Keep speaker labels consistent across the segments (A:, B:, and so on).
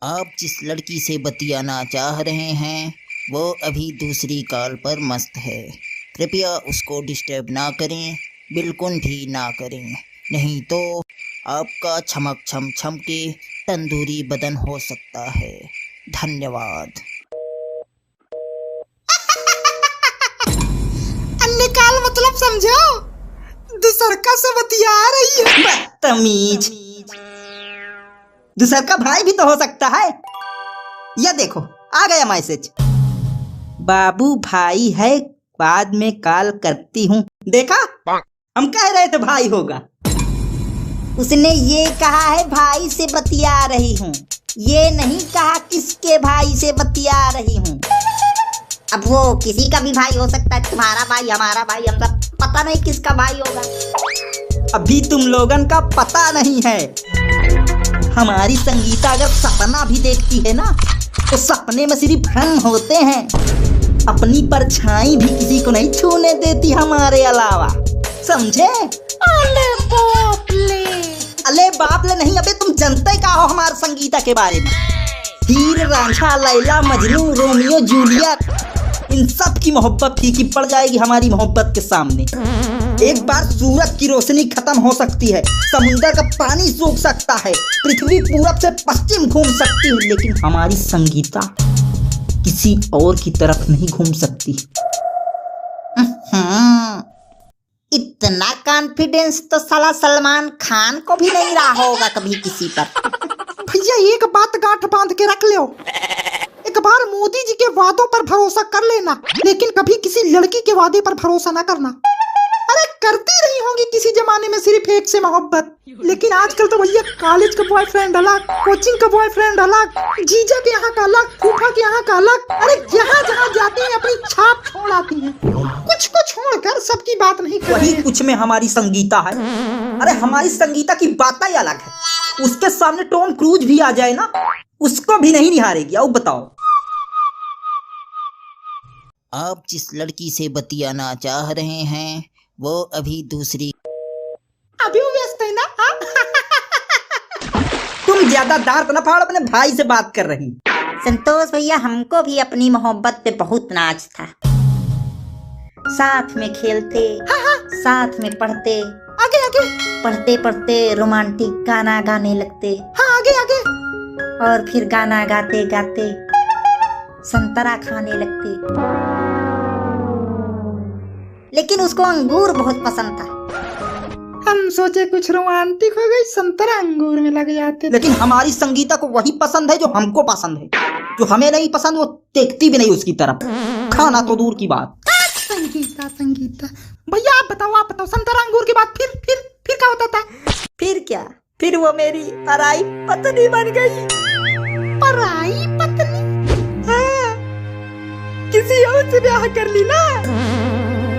A: आप जिस लड़की से बतियाना चाह रहे हैं वो अभी दूसरी कॉल पर मस्त है। कृपया उसको डिस्टर्ब ना करें, बिल्कुल भी ना करें, नहीं तो आपका छमक छम छम के तंदूरी बदन हो सकता है। धन्यवाद।
B: निकाल मतलब समझो, दूसरका से बतिया रही है।
C: बदतमीज। दूसर का भाई भी तो हो सकता है। यह देखो आ गया मैसेज। बाबू भाई है, बाद में कॉल करती हूँ। देखा, हम कह रहे थे भाई होगा। उसने ये कहा है भाई से बतिया रही हूँ, ये नहीं कहा किसके भाई से बतिया रही हूँ। अब वो किसी का भी भाई हो सकता है, तुम्हारा भाई, हमारा भाई, हम सब पता नहीं किसका भाई होगा। अभी तुम लोगन का पता नहीं है। हमारी संगीता अगर सपना भी देखती है ना, तो सपने में सिर्फ हम होते हैं। अपनी परछाई भी किसी को नहीं छूने देती हमारे अलावा, समझे? अले बाप ले नहीं, अबे तुम जानते क्या हो हमारे संगीता के बारे में? हीर रांझा, लैला मजनू, रोमियो जूलियट, इन सब की मोहब्बत फीकी पड़ जाएगी हमारी मोहब्बत के सामने। एक बार सूरज की रोशनी खत्म हो सकती है, समुद्र का पानी सूख सकता है, पृथ्वी पूरब से पश्चिम घूम सकती है, लेकिन हमारी संगीता किसी और की तरफ नहीं घूम सकती। इतना कॉन्फिडेंस तो साला सलमान खान को भी नहीं रहा होगा कभी किसी पर।
B: भैया एक बात गांठ बांध के रख लो, एक बार मोदी जी के वादों पर भरोसा कर लेना, लेकिन कभी किसी लड़की के वादे पर भरोसा ना करना। अरे करती रही होंगी किसी जमाने में सिर्फ एक से मोहब्बत, लेकिन आजकल तो भैया कॉलेज का बॉयफ्रेंड अलग, कोचिंग का बॉयफ्रेंड अलग, जीजा के यहाँ का अलग, फूफा के यहाँ का अलग। अरे जहाँ जहाँ जाती हैं अपनी छाप छोड़ आती हैं। कुछ को छोड़कर सबकी बात नहीं कर रही।
C: वही कुछ में हमारी संगीता है। अरे हमारी संगीता की बात ही अलग है। उसके सामने टॉम क्रूज भी आ जाए ना, उसको भी नहीं निहारेगी। अब बताओ,
A: आप जिस लड़की से बतियाना चाह रहे हैं वो अभी दूसरी
B: अभी व्यस्त है ना।
C: तुम ज्यादा दांत न फाड़, अपने भाई से बात कर रही।
D: संतोष भैया, हमको भी अपनी मोहब्बत पे बहुत नाज था। साथ में खेलते, साथ में पढ़ते,
B: आगे आगे,
D: पढ़ते पढ़ते रोमांटिक गाना गाने लगते।
B: हाँ आगे आगे,
D: और फिर गाना गाते गाते संतरा खाने लगते। लेकिन उसको अंगूर बहुत पसंद था।
B: हम सोचे कुछ रोमांटिक हो गई, संतरा अंगूर में लग जाते।
C: लेकिन हमारी संगीता को वही पसंद है जो हमको पसंद है। जो हमें नहीं पसंद वो देखती भी नहीं उसकी तरफ, खाना तो दूर की बात।
B: संगीता संगीता भैया आप बताओ, संतरा अंगूर के बाद फिर क्या होता था?
D: फिर क्या, फिर वो मेरी पराई पत्नी बन गई।
B: पराई पत्नी?
D: हाँ, किसी और से ब्याह कर ली ना।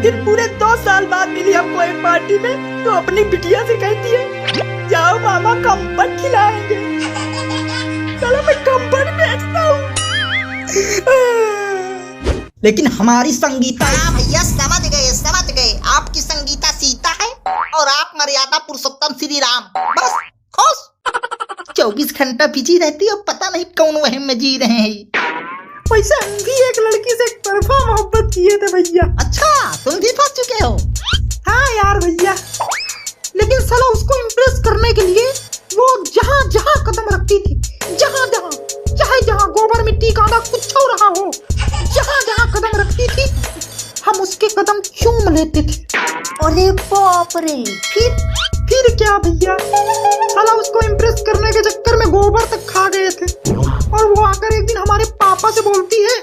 D: फिर पूरे 2 साल बाद मिली हमको एक पार्टी में, तो अपनी बिटिया से कहती है जाओ मामा कंबल खिलाएंगे। चलो मैं कंबल बेचता हूँ।
C: लेकिन हमारी संगीता,
A: भैया समझ गए, आपकी संगीता सीता है और आप मर्यादा पुरुषोत्तम श्री राम। बस खुश 24 घंटा बिजी रहती है, पता नहीं कौन वहम में जी रहे हैं।
B: वैसे हम भी एक लड़की से एक तरफा मोहब्बत किए थे भैया।
A: अच्छा, तुम भी फंस चुके हो?
B: हाँ यार भैया, लेकिन साला उसको इम्प्रेस करने के लिए वो जहाँ जहाँ कदम रखती थी, जहाँ जहाँ, चाहे जहाँ गोबर मिट्टी कांदा कुछ हो रहा हो, जहाँ जहाँ कदम रखती थी हम उसके कदम चूम लेते थे।
D: अरे बाप रे।
B: फिर क्या भैया, साला उसको इम्प्रेस करने के चक्कर में गोबर तक खा गए थे। और वो आकर एक दिन हमारे पापा से बोलती है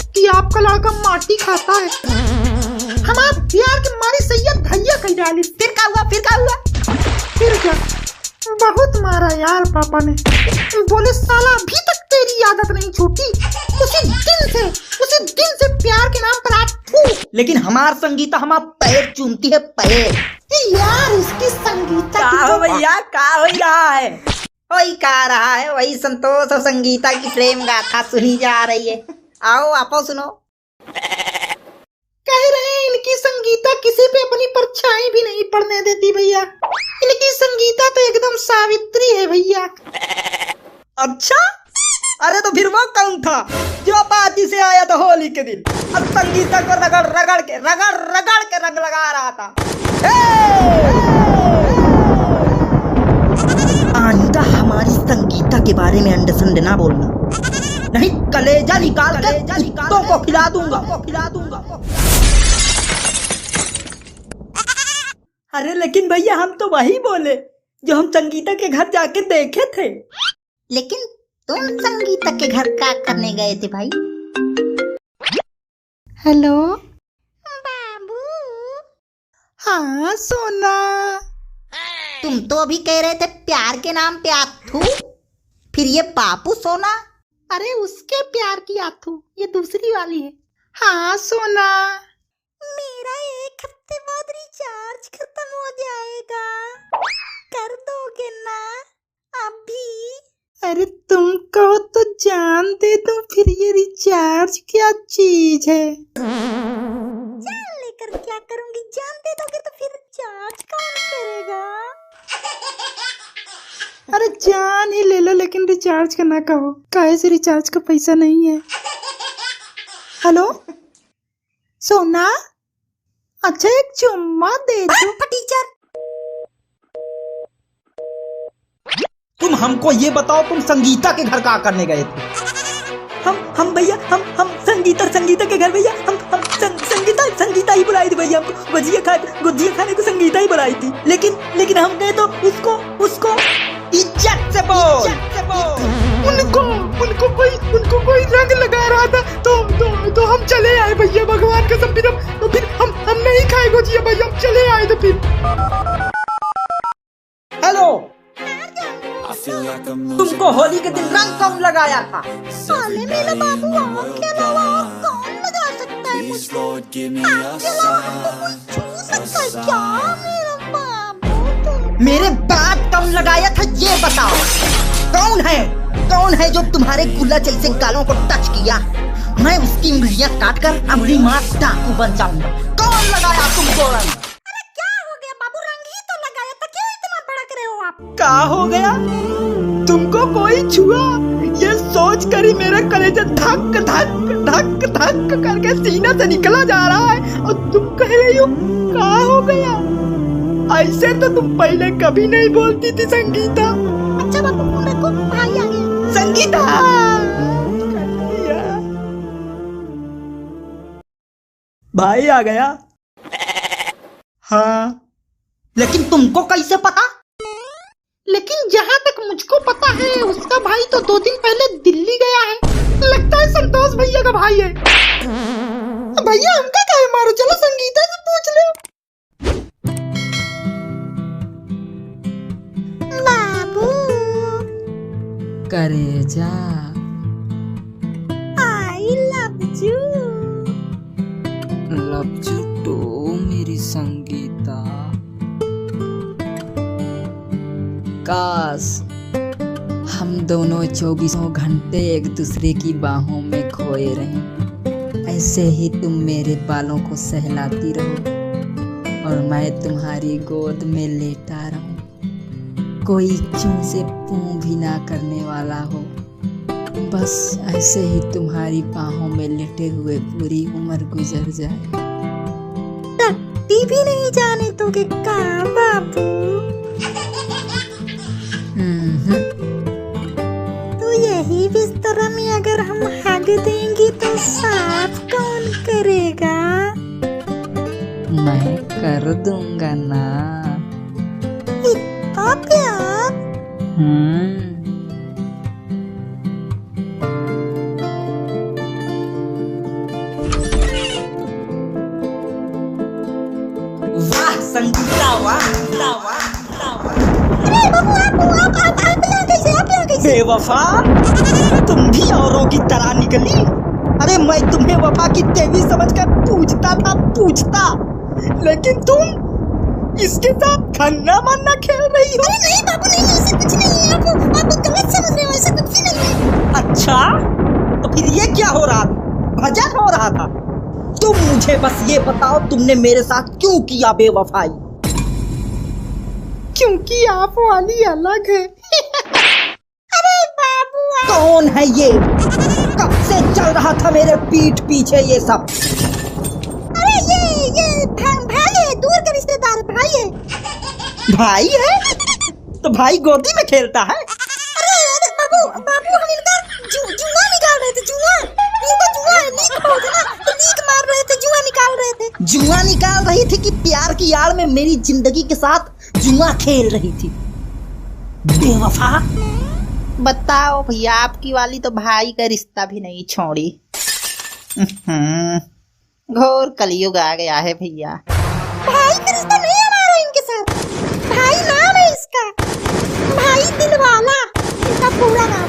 B: कि आपका लड़का माटी खाता है। हमारे प्यार के मारी सैयद भैया कह डाली।
D: फिर क्या हुआ?
B: फिर क्या, बहुत मारा यार पापा ने। बोले साला अभी तक तेरी आदत नहीं छूटी। उसी दिन से प्यार के नाम पर आप फूक।
C: लेकिन हमार संगीता हमार पैर चूमती है, पैर।
B: यार इसकी संगीता
C: क्या भैया, क्या हो रहा है? वही कह रहा है, वही संतोष और संगीता की प्रेम गाथा सुनी जा रही है। आओ आपो सुनो।
B: कह रहे हैं इनकी संगीता किसी पे अपनी परछाई भी नहीं पड़ने देती भैया। इनकी संगीता तो एकदम सावित्री है भैया।
C: अच्छा, अरे तो फिर वो कौन था जो पार्टी से आया था होली के दिन और संगीता को रगड़ रगड़ के रंग लगा रहा था। आइंदा हमारी संगीता के बारे में अंडसंड ना बोलना, नहीं कलेजा निकाल कर कुत्तों को खिला दूंगा।
D: अरे लेकिन भैया हम तो वही बोले जो हम संगीता के घर जाके देखे थे।
A: लेकिन तुम संगीता के घर क्या करने गए थे भाई?
B: हेलो
A: बाबू,
B: हाँ सोना।
A: तुम तो अभी कह रहे थे प्यार के नाम पे आथू, फिर ये पापू सोना।
B: अरे उसके प्यार की आथू, ये दूसरी वाली है। हाँ सोना।
A: मेरा 1 हफ्ते बाद रिचार्ज खत्म हो जाएगा, कर दोगे ना अभी?
B: अरे तुमको तो जान दे दूं, फिर ये रिचार्ज क्या चीज है?
A: जान लेकर क्या करूंगी? जान दे दोगे तो फिर रिचार्ज कौन करेगा?
B: अरे जान ही ले लो, लेकिन रिचार्ज का ना कहो, काहे से रिचार्ज का पैसा नहीं है। हेलो सोना, अच्छा एक चुम्मा दे दो।
A: टीचर,
C: तुम हमको ये बताओ तुम संगीता के घर क्या करने गए थे?
D: हम भैया हम संगीता के घर भैया हम संगीता ही बुलाई थी भैया। हमको गुजिया खाने को संगीता ही बुलाई थी, लेकिन हम गए तो उसको
C: इज्जत से बोल।
B: उनको कोई रंग लगा रहा था तो हम चले आए भैया, भगवान कसम। फिर हम नहीं खाए गुजिया भैया, हम चले आए तो फिर।
C: हेलो, तुमको होली के दिन रंग कौन लगाया था?
A: साले मेरा बाबू, आपके अलावा कौन लगा सकता है मुझको? आपके अलावा कोई छू सकता है क्या मेरा बाबू?
C: मेरे बाप कौन लगाया था ये बताओ। कौन है जो तुम्हारे गुल्ला जैसे गालों को टच किया? मैं उसकी उंगलियां काटकर अमली मार डाकू बन जाऊंगा। कौन लगाया तुमको रंग?
A: अरे क्या हो गया बाबू, रंग ही तो लगाया था, क्यों इतना भड़क रहे हो आप?
D: क्या हो गया? तुमको कोई छुआ? ये सोच कर ही मेरा कलेजा धक करके सीना से निकला जा रहा है, और तुम कह रही हो क्या हो गया? ऐसे तो तुम पहले कभी नहीं बोलती थी संगीता।
A: अच्छा बाबू, देखो भाई आ गया।
D: संगीता, भाई आ गया।
C: हाँ, लेकिन तुमको कैसे पता?
B: लेकिन जहाँ तक मुझको पता है, उसका भाई तो 2 दिन पहले दिल्ली गया है। लगता है संतोष भैया का भाई है। भैया हमका काहे मारो, चलो संगीता से पूछ लो।
A: बाबू,
C: करेजा,
A: I love you.
C: Love you too मेरी संगीता। काश हम दोनों 24 घंटे एक दूसरे की बाहों में खोए रहें। ऐसे ही तुम मेरे बालों को सहलाती रहो और मैं तुम्हारी गोद में लेटा रहूं। कोई चूं से पूं भी ना करने वाला हो, बस ऐसे ही तुम्हारी बाहों में लेटे हुए पूरी उम्र गुजर जाए।
A: टट्टी भी नहीं जाने दोगे का बाबू? तो यही बिस्तर में अगर हम हग देंगे तो साफ कौन करेगा?
C: मैं कर दूंगा ना।
A: इतना प्यार?
C: वाह संगीता, वाह।
A: अरे बाबू, आप यहाँ कैसे?
C: बेवफा, तुम भी औरों की तरह निकली। अरे मैं तुम्हें वफा की देवी समझकर पूछता, लेकिन तुम इसके साथ खन्ना मन्ना खेल रही हो।
A: अरे नहीं बाबू, नहीं, ऐसा कुछ नहीं है। आप गलत समझ रहे हो, ऐसा कुछ भी नहीं है।
C: अच्छा, तो फिर ये क्या हो रहा था? भजन हो रहा था? तुम मुझे बस ये बताओ, तुमने मेरे साथ क्यों किया बेवफाई?
B: क्योंकि आप वाली अलग है।
A: अरे बाबू,
C: कौन है ये? कब से चल रहा था मेरे पीठ पीछे ये सब?
B: अरे ये भाई है, दूर का रिश्तेदार भाई है।
C: भाई है? तो भाई गोदी में खेलता है?
B: अरे बाबू हम इनका जुआ निकाल रहे थे, जुआ है, लीक बहुत है ना, तो लीक मार रहे थे, जुआ निकाल रहे थे।
C: जुआ निकाल रही थी कि प्यार की आड़ में मेरी जिंदगी के साथ जुआ खेल रही थी? बेवफा।
A: बताओ भैया, आपकी वाली तो भाई का रिश्ता भी नहीं छोड़ी। घोर कलयुग आ गया है भैया।
B: भाई का रिश्ता नहीं हमारा इनके साथ, भाई नाम है इसका, भाई दिलवाला इसका पूरा नाम।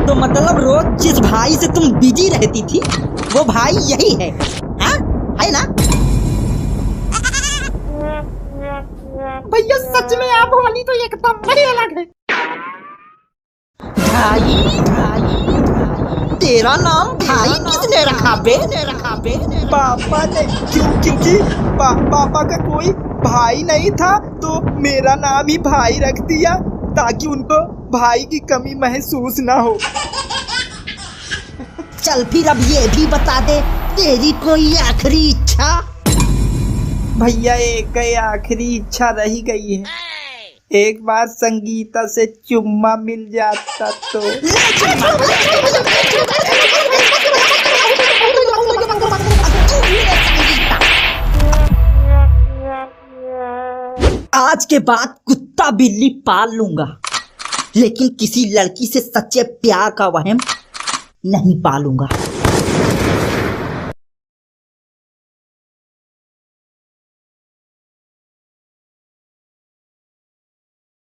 C: तो मतलब रोज जिस भाई से तुम बिजी रहती थी वो भाई यही है, हाँ? है ना?
B: भैया सच में आप वाली तो एकदम ही अलग है।
C: भाई तेरा नाम भाई किसने रखा बे?
D: पापा ने। क्योंकि पापा का कोई भाई नहीं था तो मेरा नाम ही भाई रख दिया ताकि उनको भाई की कमी महसूस ना हो।
C: चल फिर अब ये भी बता दे, तेरी कोई आखिरी इच्छा?
D: भैया एक आखिरी इच्छा रही गई है, एक बार संगीता से चुम्मा मिल जाता तो।
C: आज के बाद कुत्ता बिल्ली पाल लूंगा, लेकिन किसी लड़की से सच्चे प्यार का वहम नहीं पालूंगा।